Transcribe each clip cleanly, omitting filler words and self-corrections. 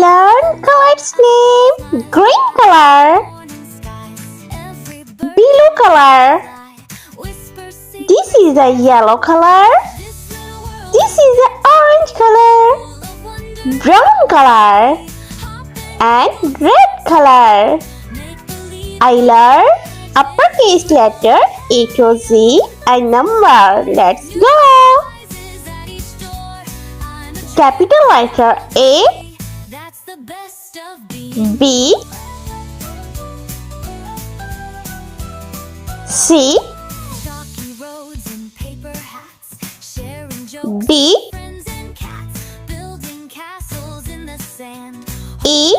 learned color's name. Green color. Blue color. This is a yellow color. This is an orange color. Brown color. And red color. I learned uppercase letter A to Z and number. Let's go. Capital letter A, B, C, D, E,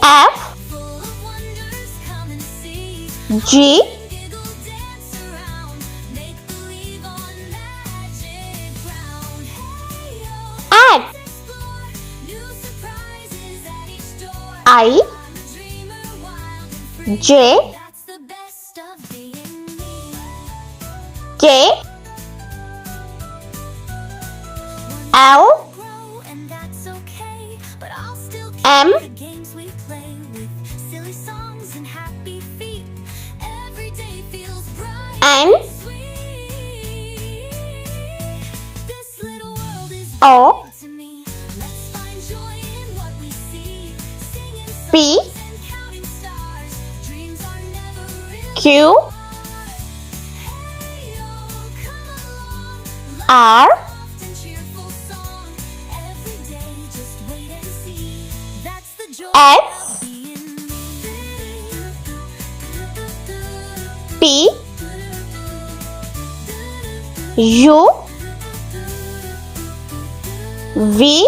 F, G, H, I, J, K, L, M, N, O, P, Q, R, S, T, U, V,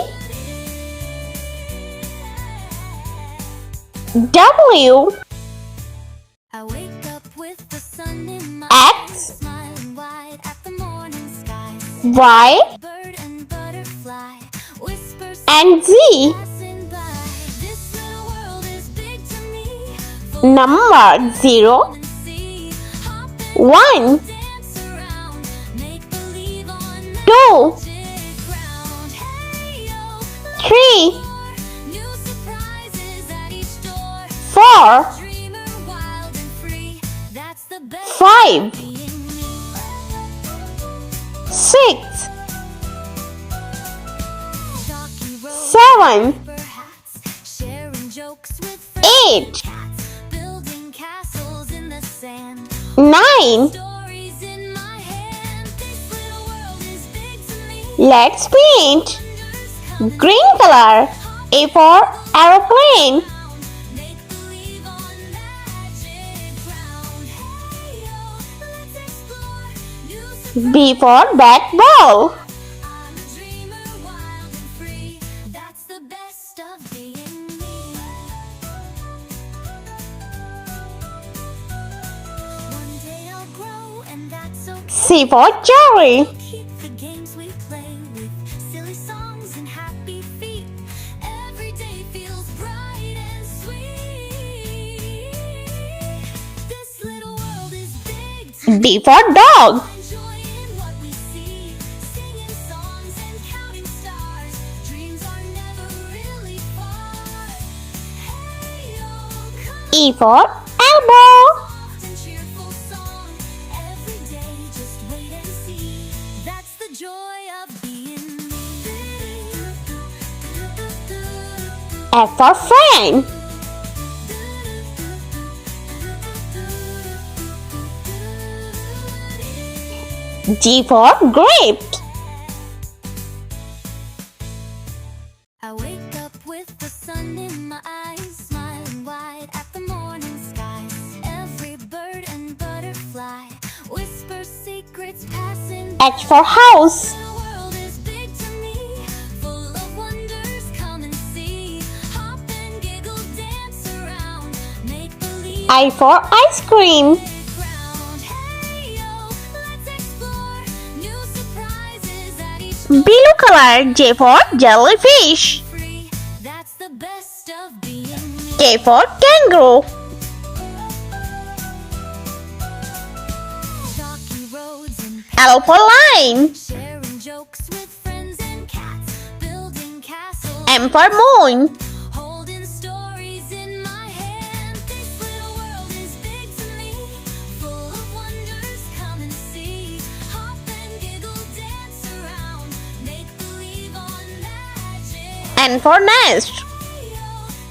W, I wake up with the sun in my X, smiling wide at the morning sky. Y, Bird and butterfly whispers and Z. passing by. This little world is big to me. Number 0, And see, hop 1, and dance around, make believe on 2, magic ground. Hey yo, 3, new surprises at each door. 4, Dreamer, wild and free. That's the best 5, being me. 6, Chalky roads, 7, paper hats, sharing jokes with 8, cats, building castles in the sand. 9. Stories in my hand. This little world is big to me. Let's paint. Wonders come Green color. A for aeroplane. down. Make believe on magic ground. Hey yo, let's explore new B for bat ball. I'm a dreamer, wild and free. That's the best of being me. One day I'll grow, and that's okay. C for cherry. Keep the games we play with, silly songs and happy feet. Every day feels bright and sweet. This little world is big to D for dog. enjoying what we see, singing songs and counting stars. Dreams are never really far. Hey yo, come E for elbow. soft and cheerful song. Every day, just wait and see. That's the joy of being me. F for friend. G for grape. I wake up with the sun in my eyes, smiling wide at the morning skies. Every bird and butterfly whispers secrets passing by. H for house. The world is big to me, full of wonders. Come and see, hop and giggle, dance around, make believe. I for ice cream. Ground. Hey yo, let's explore new surprises at each Blue color. J for jellyfish. free. That's the best of being me. K for kangaroo. Chalky roads and L for lion. sharing jokes with friends and M for moon. Holding stories in my hand. This little world is big to me. Full of wonders, come and see. Hop and giggle, dance around. Make believe on magic. N for nest.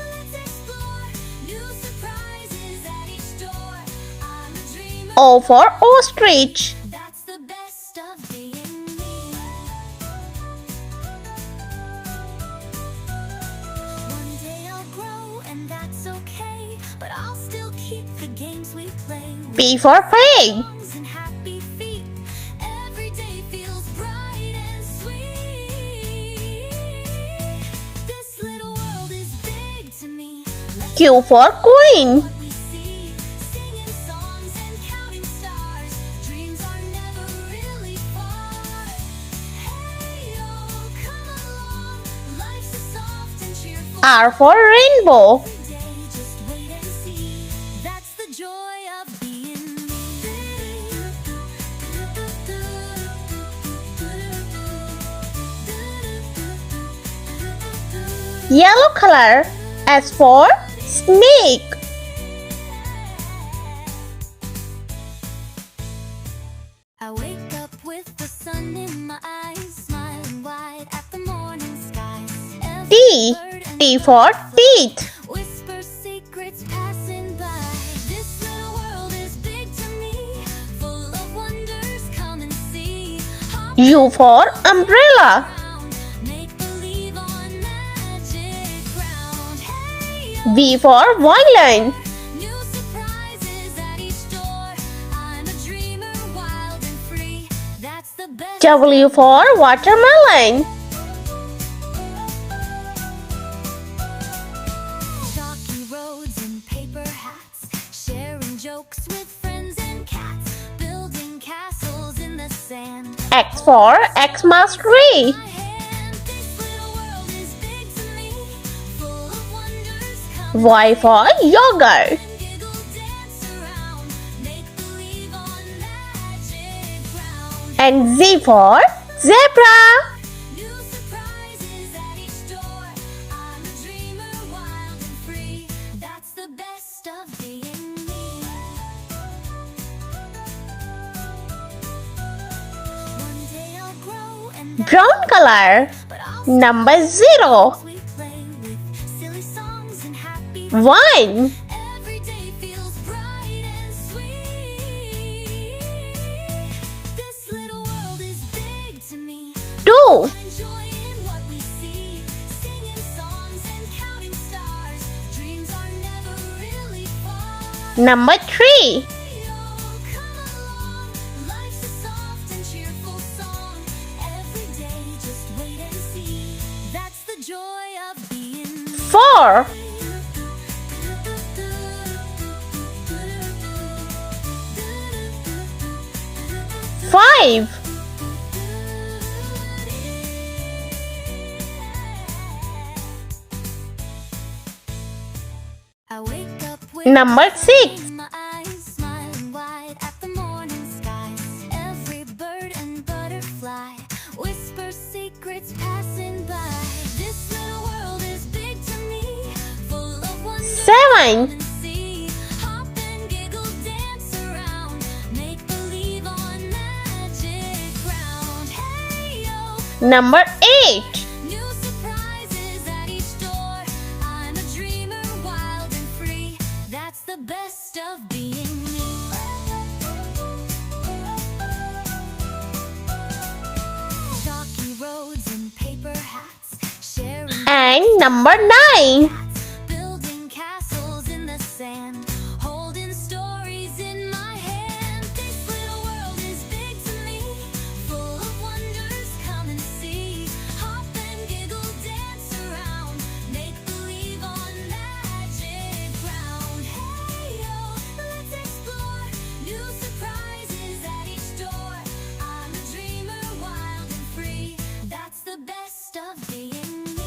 Let's explore new surprises at each door. I'm a dreamer. O for ostrich. That's the best of being me. One day I'll grow and that's okay, but I'll still keep the games we play. P for pig. Songs and happy feet. Every day feels bright and sweet. This little world is big to me. Let's Q for queen. what we see, singing songs and counting stars. Dreams are never really far. Hey yo, come along. Life's a soft and cheerful R for rainbow. day. Just wait and see. That's the joy of being me. Yellow color. S for snake. I wake up with the sun in my eyes, smiling wide at the morning skies. T. T for teeth. Whisper secrets passing by. This little world is big to me, full of wonders. Come and see. Hop U for umbrella. around, make believe on magic ground. Hey yo, V for violin. new surprises at each door. I'm a dreamer, wild and free. That's the best. W for watermelon. Chalky roads and paper hats, sharing jokes with friends and cats, building castles in the sand. X for Xmas tree. My hand, this little world is big to me, full of wonders. Come Y for yogurt. and giggle, dance around, make believe on magic ground. And Z for zebra. New surprises at each door. I'm a dreamer, wild and free. That's the best of being me. One day I'll grow and that's Brown color. but I'll Number 0. we play with silly songs and happy. 1. Every day feels bright and sweet. This little world is big to me. 2. Enjoying what we see, singing songs and counting stars. Dreams are never really far. Number 3. Yo, come along. Life's a soft and cheerful song. Every day, just wait and see. That's the joy of being 4. 5. I wake up with Number 6. in my eyes, smiling wide at the morning skies. Every bird and butterfly whisper secrets passing by. This little world is big to me, full of wonders. 7. And see, hop and giggle, dance around, make believe on magic ground. Hey yo, Number 8. new surprises at each door. I'm a dreamer, wild and free. That's the best of being me. Chalky roads and paper hats, sharing And number 9. building castles in the sand, holding stories in my hand. This little world is big to me, full of wonders. Come and see. Hop and giggle, dance around, make believe on magic ground. Hey yo, let's explore new surprises at each door. I'm a dreamer, wild and free. That's the best of being me.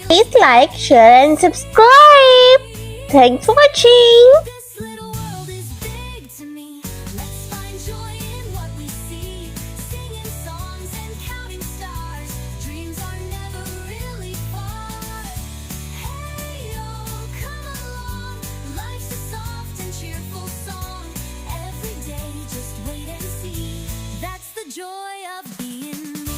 Please like, share and subscribe. Thanks for watching. This little world is big to me. Let's find joy in what we see. Singing songs and counting stars. Dreams are never really far. Hey yo, come along. Life's a soft and cheerful song. Every day, just wait and see. That's the joy of being me.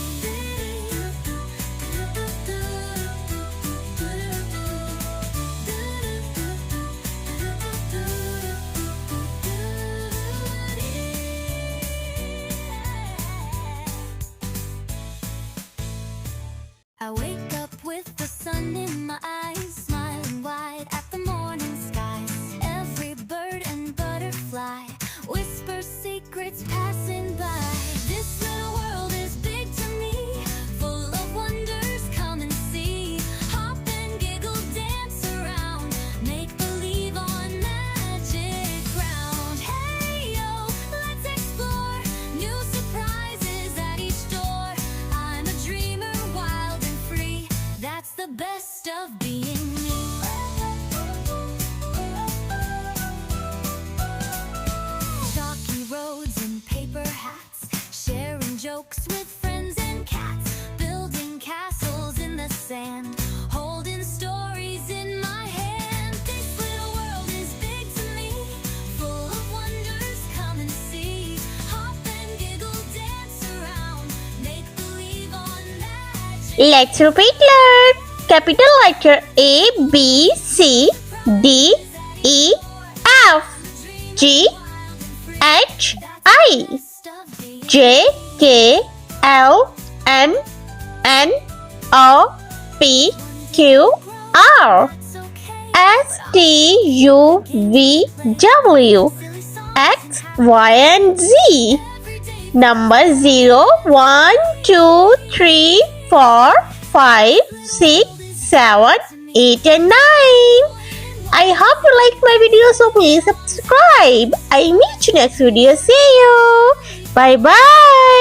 I wake up with the sun in my eyes, smiling wide at the morning skies. Every bird and butterfly whispers secrets passing by. This little world is big to me, full of wonders, come and see. Hop and giggle, dance around, make believe on magic ground. Hey yo, let's explore new surprises at each door. I'm a dreamer, wild and free. That's the best of being me. Chalky roads and paper hats, sharing jokes with friends and cats, building castles in the sand, holding stories in my hand. This little world is big to me, full of wonders, come and see. Hop and giggle, dance around, make believe on magic. Let's repeat learn. Capital letter A, B, C, D, E, F, G, H, I, J, K, L, M, N, O, P, Q, R, S, T, U, V, W, X, Y, and Z. Number 0, 1, 2, 3, 4, 5, 6, 7, 8, and 9. I hope you like my video, so please subscribe. I meet you next video. See you. Bye bye.